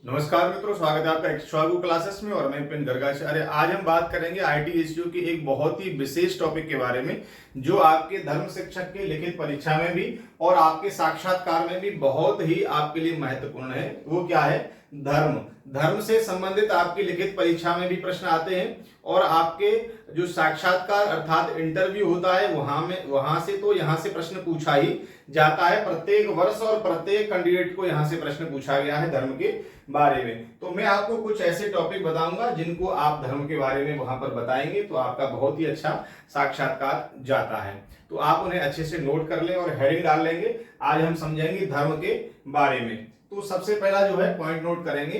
नमस्कार मित्रों, स्वागत है आपका एक्स्ट्रागो क्लासेस में और मैं पिन गर्गाचार्य। आज हम बात करेंगे आईटीएसयू की एक बहुत ही विशेष टॉपिक के बारे में जो आपके धर्म शिक्षक के लिखित परीक्षा में भी और आपके साक्षात्कार में भी बहुत ही आपके लिए महत्वपूर्ण है। वो क्या है? धर्म। धर्म से संबंधित आपकी लिखित परीक्षा में भी प्रश्न आते हैं और आपके जो साक्षात्कार अर्थात इंटरव्यू होता है वहां से तो यहाँ से प्रश्न पूछा ही जाता है प्रत्येक वर्ष और प्रत्येक कैंडिडेट को यहाँ से प्रश्न पूछा गया है धर्म के बारे में। तो मैं आपको कुछ ऐसे टॉपिक बताऊंगा जिनको आप धर्म के बारे में वहां पर बताएंगे तो आपका बहुत ही अच्छा साक्षात्कार जाता है। तो आप उन्हें अच्छे से नोट कर लें और हेडिंग डाल लेंगे। आज हम समझेंगे धर्म के बारे में। तो सबसे पहला जो है पॉइंट नोट करेंगे,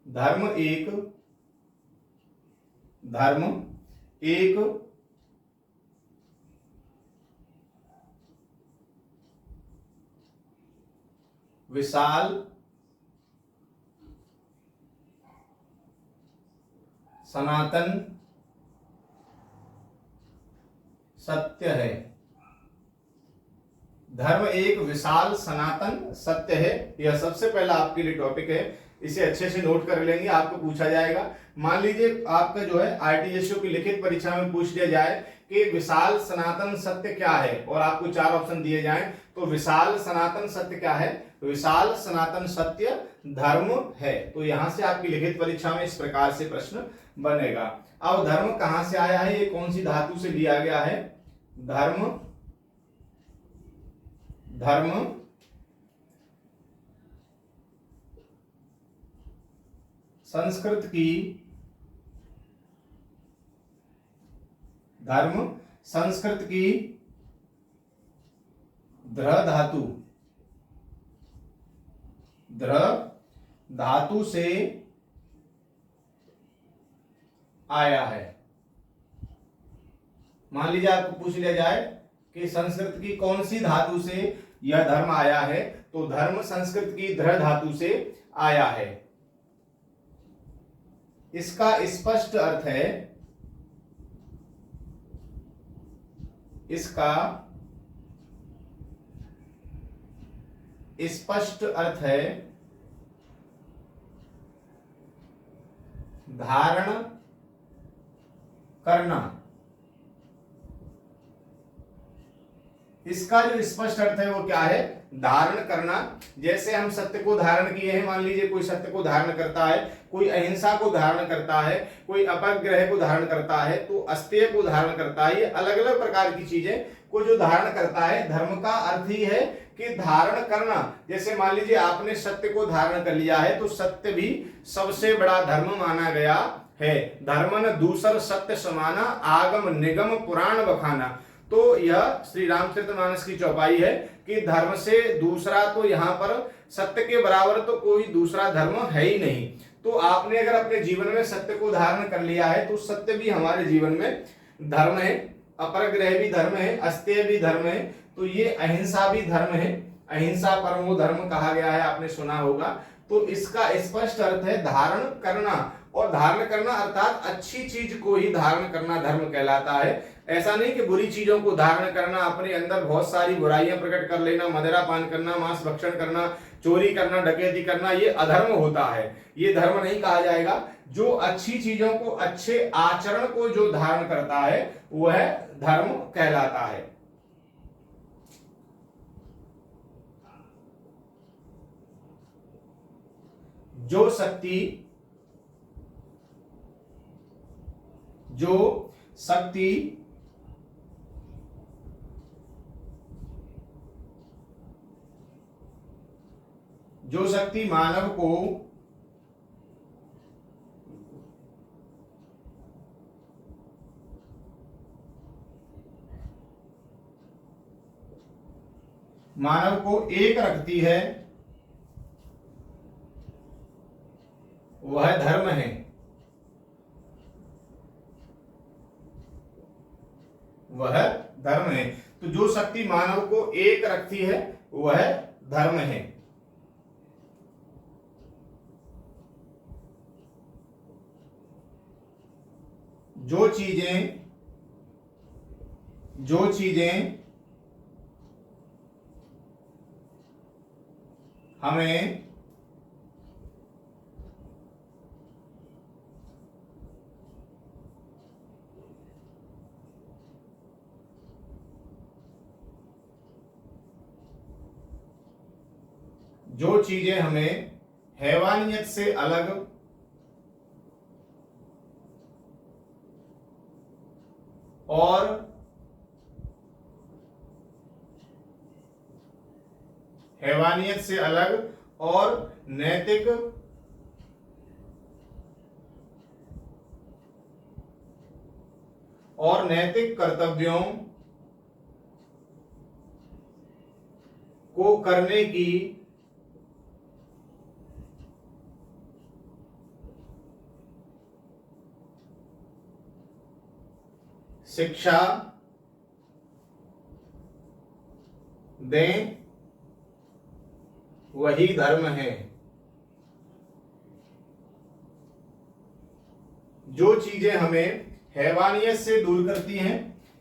धर्म एक विशाल सनातन सत्य है। धर्म एक विशाल सनातन सत्य है। यह सबसे पहला आपके लिए टॉपिक है। इसे अच्छे से नोट कर लेंगे, आपको पूछा जाएगा। मान लीजिए आपका जो है आईटीएसयू की लिखित परीक्षा में पूछ लिया जाए कि विशाल सनातन सत्य क्या है और आपको चार ऑप्शन दिए जाएं तो विशाल सनातन सत्य क्या है? विशाल सनातन सत्य धर्म है। तो यहां से आपकी लिखित परीक्षा में इस प्रकार से प्रश्न बनेगा। अब धर्म कहां से आया है? ये कौन सी धातु से लिया गया है? धर्म संस्कृत की द्र धातु से आया है। मान लीजिए आपको पूछ लिया जाए कि संस्कृत की कौन सी धातु से यह धर्म आया है, तो धर्म संस्कृत की द्र धातु से आया है। इसका स्पष्ट अर्थ है, धारण करना। इसका जो स्पष्ट अर्थ है वो क्या है? धारण करना। जैसे हम सत्य को धारण किए हैं, मान लीजिए कोई सत्य को धारण करता है, कोई अहिंसा को धारण करता है, कोई अपरिग्रह को धारण करता है, तो अस्तेय को धारण करता है। ये अलग अलग प्रकार की चीजें को जो धारण करता है, धर्म का अर्थ ही है कि धारण करना। जैसे मान लीजिए आपने सत्य को धारण कर लिया है तो सत्य भी सबसे बड़ा धर्म माना गया है। धर्मन दूसर सत्य समाना, आगम निगम पुराण बखाना। तो यह श्री रामचरितमानस की चौपाई है कि धर्म से दूसरा तो यहाँ पर सत्य के बराबर तो कोई दूसरा धर्म है ही नहीं। तो आपने अगर अपने जीवन में सत्य को धारण कर लिया है तो सत्य भी हमारे जीवन में धर्म है, अपरिग्रह भी धर्म है, अस्तेय भी धर्म है, तो ये अहिंसा भी धर्म है। अहिंसा परमो धर्म कहा गया है, आपने सुना होगा। तो इसका स्पष्ट अर्थ है धारण करना, और धारण करना अर्थात अच्छी चीज को ही धारण करना धर्म कहलाता है। ऐसा नहीं कि बुरी चीजों को धारण करना, अपने अंदर बहुत सारी बुराइयां प्रकट कर लेना, मदिरा पान करना, मांस भक्षण करना, चोरी करना, डकैती करना, ये अधर्म होता है। ये धर्म नहीं कहा जाएगा। जो अच्छी चीजों को, अच्छे आचरण को जो धारण करता है वह धर्म कहलाता है। जो शक्ति मानव को एक रखती है वह धर्म है। तो जो शक्ति मानव को एक रखती है वह धर्म है। जो चीजें हमें जो चीजें हमें हैवानियत से अलग और हैवानियत से अलग और नैतिक कर्तव्यों को करने की शिक्षा दें, वही धर्म है। जो चीजें हमें हैवानियत से दूर करती हैं,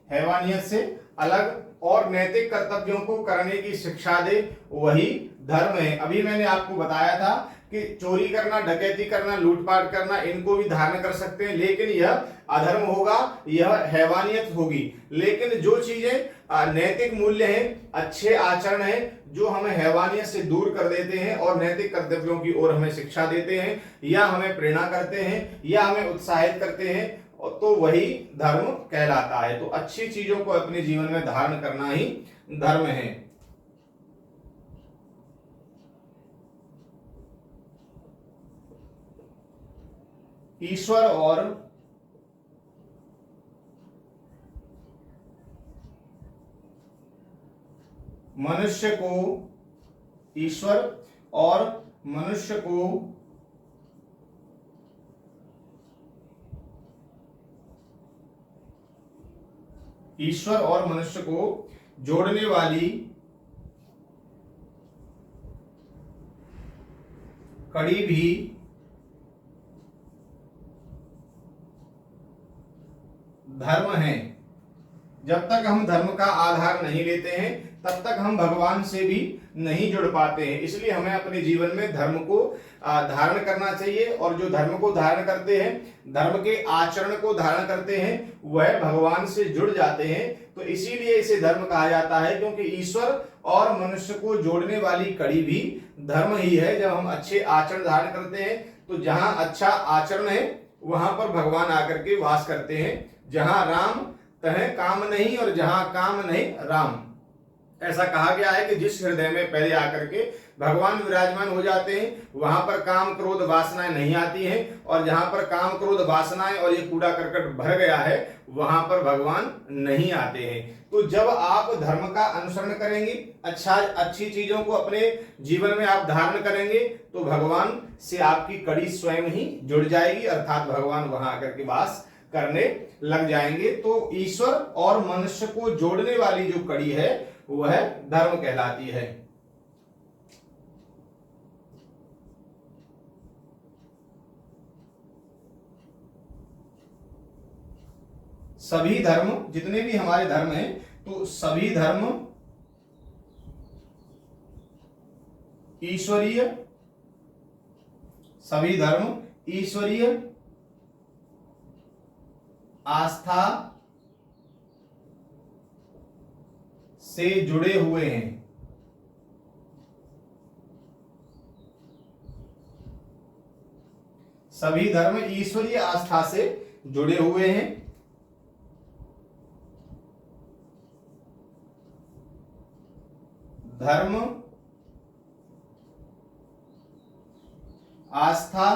हैवानियत से अलग और नैतिक कर्तव्यों को करने की शिक्षा दे, वही धर्म है। अभी मैंने आपको बताया था कि चोरी करना, डकैती करना, लूटपाट करना, इनको भी धारण कर सकते हैं, लेकिन यह अधर्म होगा, यह हैवानियत होगी। लेकिन जो चीजें नैतिक मूल्य हैं, अच्छे आचरण हैं, जो हमें हैवानियत से दूर कर देते हैं और नैतिक कर्तव्यों की ओर हमें शिक्षा देते हैं, या हमें प्रेरणा करते हैं, या हमें उत्साहित करते हैं, तो वही धर्म कहलाता है। तो अच्छी चीजों को अपने जीवन में धारण करना ही धर्म है। ईश्वर और मनुष्य को ईश्वर और मनुष्य को ईश्वर और मनुष्य को जोड़ने वाली कड़ी भी धर्म है। जब तक हम धर्म का आधार नहीं लेते हैं, तब तक हम भगवान से भी नहीं जुड़ पाते हैं। इसलिए हमें अपने जीवन में धर्म को धारण करना चाहिए, और जो धर्म को धारण करते हैं, धर्म के आचरण को धारण करते हैं, वह भगवान से जुड़ जाते हैं। तो इसीलिए इसे धर्म कहा जाता है, क्योंकि ईश्वर और मनुष्य को जोड़ने वाली कड़ी भी धर्म ही है। जब हम अच्छे आचरण धारण करते हैं, तो जहां अच्छा आचरण है वहां पर भगवान आकर के वास करते हैं। जहां राम तह काम नहीं, और जहां काम नहीं राम। ऐसा कहा गया है कि जिस हृदय में पहले आकर के भगवान विराजमान हो जाते हैं, वहां पर काम क्रोध वासनाएं नहीं आती हैं, और जहां पर काम क्रोध वासनाएं और ये कूड़ा करकट भर गया है, वहां पर भगवान नहीं आते हैं। तो जब आप धर्म का अनुसरण करेंगे, अच्छी चीजों को अपने जीवन में आप धारण करेंगे, तो भगवान से आपकी कड़ी स्वयं ही जुड़ जाएगी, अर्थात भगवान वहां आकर के वास करने लग जाएंगे। तो ईश्वर और मनुष्य को जोड़ने वाली जो कड़ी है, वह धर्म कहलाती है। सभी धर्म, जितने भी हमारे धर्म हैं, तो सभी धर्म ईश्वरीय, सभी धर्म ईश्वरीय आस्था से जुड़े हुए हैं। सभी धर्म ईश्वरीय आस्था से जुड़े हुए हैं। धर्म, आस्था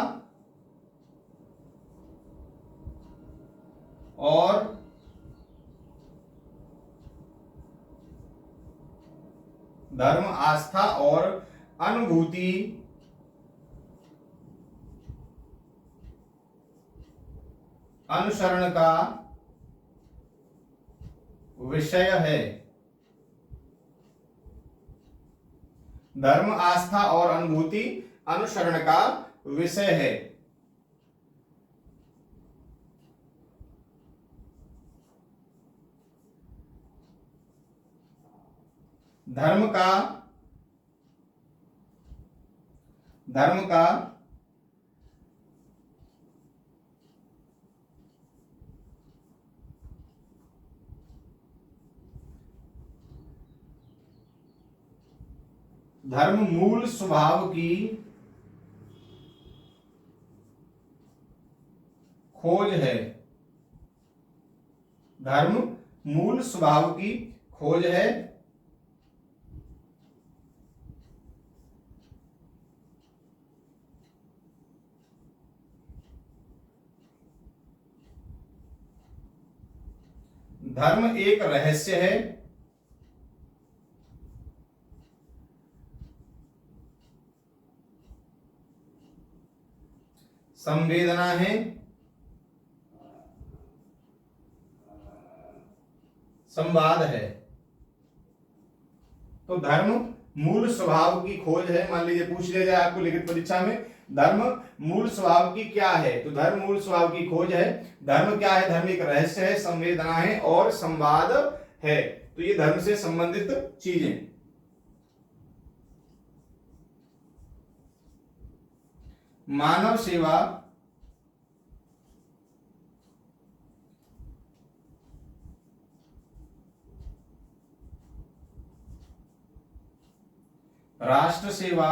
और धर्म, आस्था और अनुभूति अनुसरण का विषय है। धर्म, आस्था और अनुभूति अनुसरण का विषय है। धर्म का धर्म का धर्म मूल स्वभाव की खोज है। धर्म मूल स्वभाव की खोज है। धर्म एक रहस्य है। संवेदना है। संवाद है। तो धर्म मूल स्वभाव की खोज है। मान लीजिए पूछ लिया जाए आपको लिखित परीक्षा में, धर्म मूल स्वभाव की क्या है, तो धर्म मूल स्वभाव की खोज है। धर्म क्या है? धर्म एक रहस्य है, संवेदना है और संवाद है। तो ये धर्म से संबंधित चीजें। मानव सेवा राष्ट्र सेवा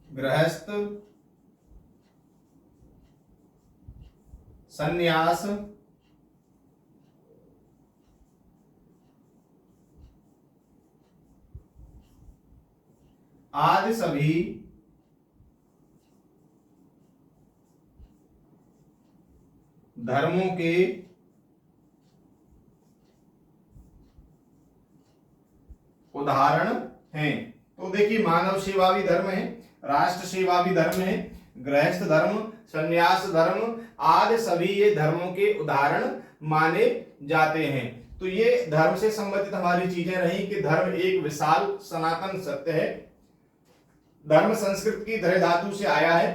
गृहस्थ संन्यास आदि सभी धर्मों के उदाहरण हैं। तो देखिए, मानव सेवा भी धर्म है, राष्ट्र सेवा भी धर्म है, गृहस्थ धर्म, संन्यास धर्म आदि सभी ये धर्मों के उदाहरण माने जाते हैं। तो ये धर्म से संबंधित हमारी चीजें रही कि धर्म एक विशाल सनातन सत्य है। धर्म संस्कृत की धरे धातु से आया है।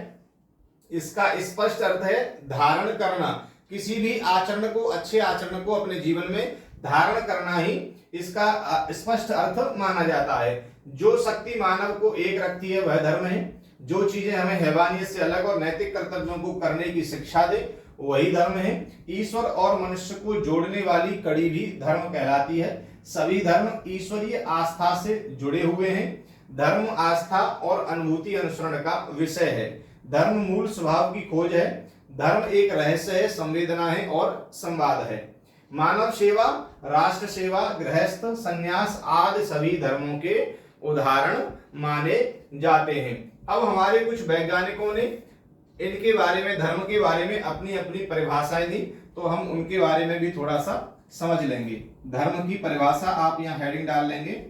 इसका स्पष्ट अर्थ है धारण करना। किसी भी आचरण को, अच्छे आचरण को अपने जीवन में धारण करना ही इसका स्पष्ट अर्थ माना जाता है। जो शक्ति मानव को एक रखती है वह धर्म है। जो चीजें हमें हैवानियत से अलग और नैतिक कर्तव्यों को करने की शिक्षा दे वही धर्म है। ईश्वर और मनुष्य को जोड़ने वाली कड़ी भी धर्म कहलाती है। सभी धर्म ईश्वरीय आस्था से जुड़े हुए हैं। धर्म आस्था और अनुभूति अनुसरण का विषय है। धर्म मूल स्वभाव की खोज है। धर्म एक रहस्य है, संवेदना है और संवाद है। मानव सेवा, राष्ट्र सेवा, गृहस्थ, संन्यास आदि सभी धर्मों के उदाहरण माने जाते हैं। अब हमारे कुछ वैज्ञानिकों ने इनके बारे में, धर्म के बारे में अपनी अपनी परिभाषाएं दी, तो हम उनके बारे में भी थोड़ा सा समझ लेंगे। धर्म की परिभाषा आप यहां हेडिंग डाल लेंगे।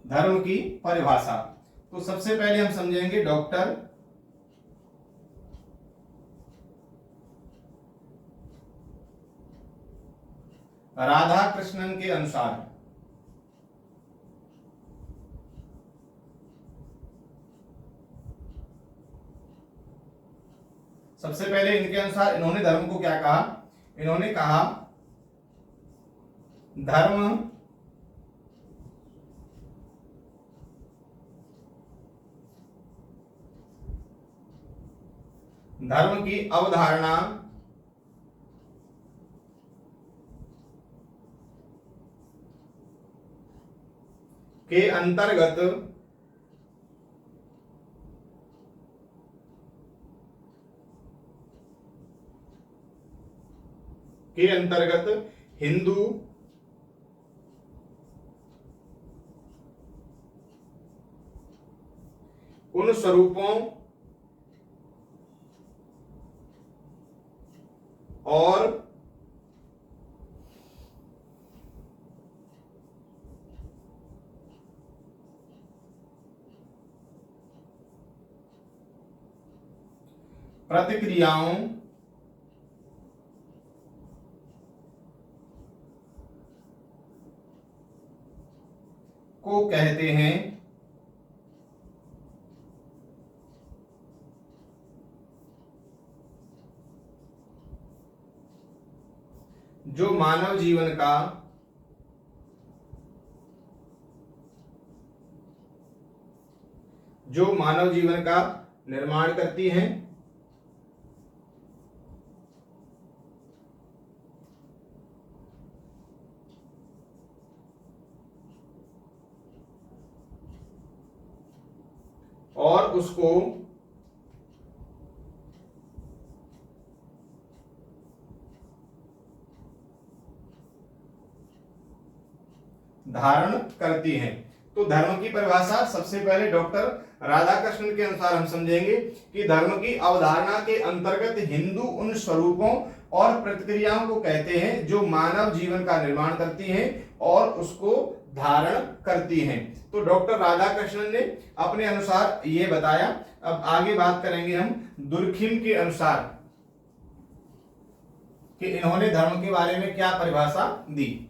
धर्म की परिभाषा। तो सबसे पहले हम समझेंगे डॉक्टर राधा कृष्णन के अनुसार सबसे पहले इनके अनुसार इन्होंने धर्म को क्या कहा? इन्होंने कहा धर्म धर्म की अवधारणा के अंतर्गत हिंदू उन स्वरूपों और प्रतिक्रियाओं को कहते हैं। जो मानव जीवन का निर्माण करती हैं और उसको धारण करती हैं। तो धर्म की परिभाषा सबसे पहले डॉक्टर राधाकृष्णन के अनुसार हम समझेंगे कि धर्म की अवधारणा के अंतर्गत हिंदू उन स्वरूपों और प्रतिक्रियाओं को कहते हैं जो मानव जीवन का निर्माण करती हैं और उसको धारण करती हैं। तो डॉक्टर राधाकृष्णन ने अपने अनुसार ये बताया। अब आगे बात करेंगे हम दुर्खिम के अनुसार कि इन्होंने धर्म के बारे में क्या परिभाषा दी।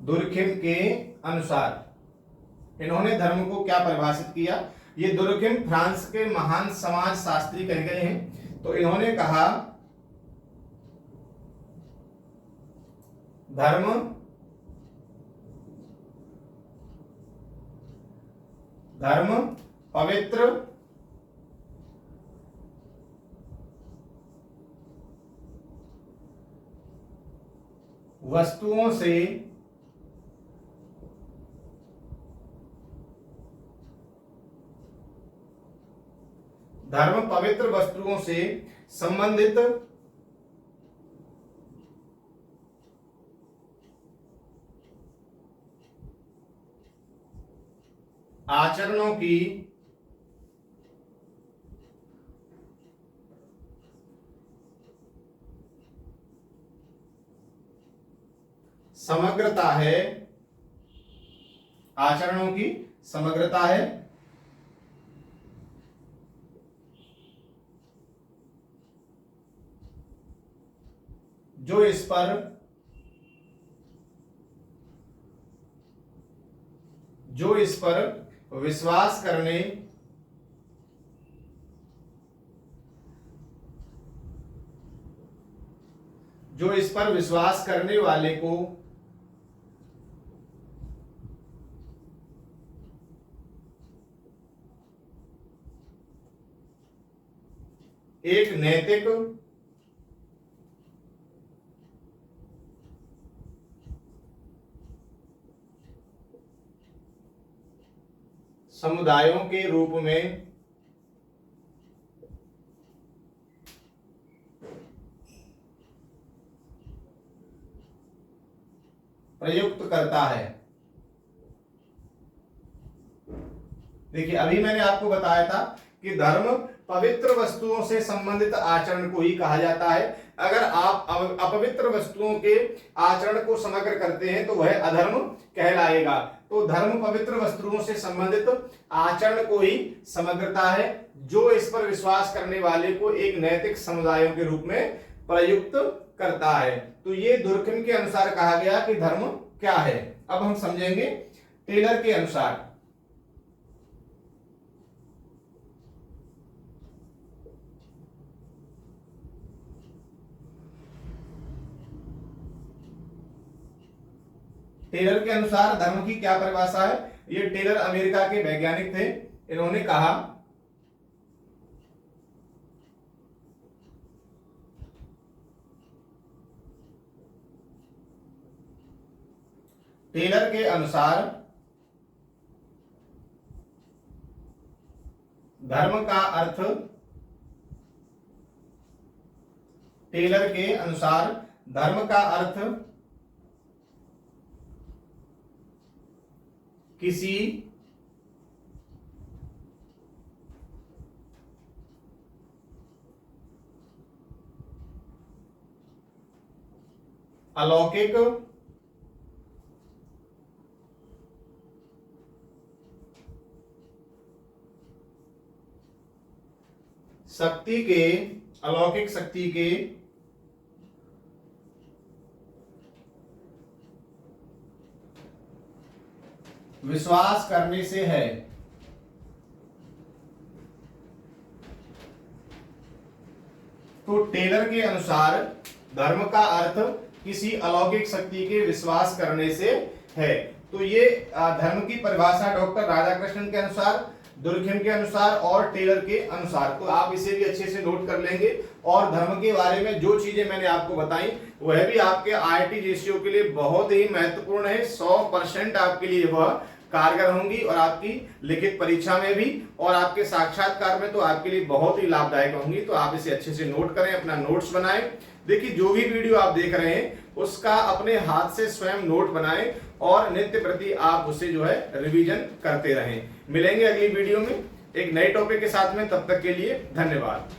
दुर्खिम के अनुसार इन्होंने धर्म को क्या परिभाषित किया। ये दुर्खिम फ्रांस के महान समाज शास्त्री कहे गए हैं। तो इन्होंने कहा धर्म पवित्र वस्तुओं से संबंधित आचरणों की समग्रता है, आचरणों की समग्रता है जो इस पर विश्वास करने वाले को एक नैतिक समुदायों के रूप में प्रयुक्त करता है। देखिए, अभी मैंने आपको बताया था कि धर्म पवित्र वस्तुओं से संबंधित आचरण को ही कहा जाता है। अगर आप अपवित्र वस्तुओं के आचरण को समग्र करते हैं तो वह अधर्म कहलाएगा। तो धर्म पवित्र वस्तुओं से संबंधित आचरण को ही समग्रता है जो इस पर विश्वास करने वाले को एक नैतिक समुदायों के रूप में प्रयुक्त करता है। तो ये दुर्खिम के अनुसार कहा गया कि धर्म क्या है। अब हम समझेंगे टेलर के अनुसार। टेलर के अनुसार धर्म की क्या परिभाषा है। ये टेलर अमेरिका के वैज्ञानिक थे। इन्होंने कहा टेलर के अनुसार धर्म का अर्थ टेलर के अनुसार धर्म का अर्थ किसी अलौकिक शक्ति के, अलौकिक शक्ति के विश्वास करने से है। तो टेलर के अनुसार धर्म का अर्थ किसी अलौकिक शक्ति के विश्वास करने से है। तो ये धर्म की परिभाषा डॉक्टर राधाकृष्णन के अनुसार, दुर्कहेम के अनुसार और टेलर के अनुसार। तो आप इसे भी अच्छे से नोट कर लेंगे और धर्म के बारे में जो चीजें मैंने आपको बताई वह भी आपके IIT JCO के लिए बहुत ही महत्वपूर्ण है। 100% आपके लिए वह कारगर होंगी और आपकी लिखित परीक्षा में भी और आपके साक्षात्कार में तो आपके लिए बहुत ही लाभदायक होंगी। तो आप इसे अच्छे से नोट करें, अपना नोट्स बनाएं। देखिए जो भी वीडियो आप देख रहे हैं उसका अपने हाथ से स्वयं नोट बनाएं और नित्य प्रति आप उसे जो है रिवीजन करते रहें। मिलेंगे अगली वीडियो में एक नए टॉपिक के साथ में, तब तक के लिए धन्यवाद।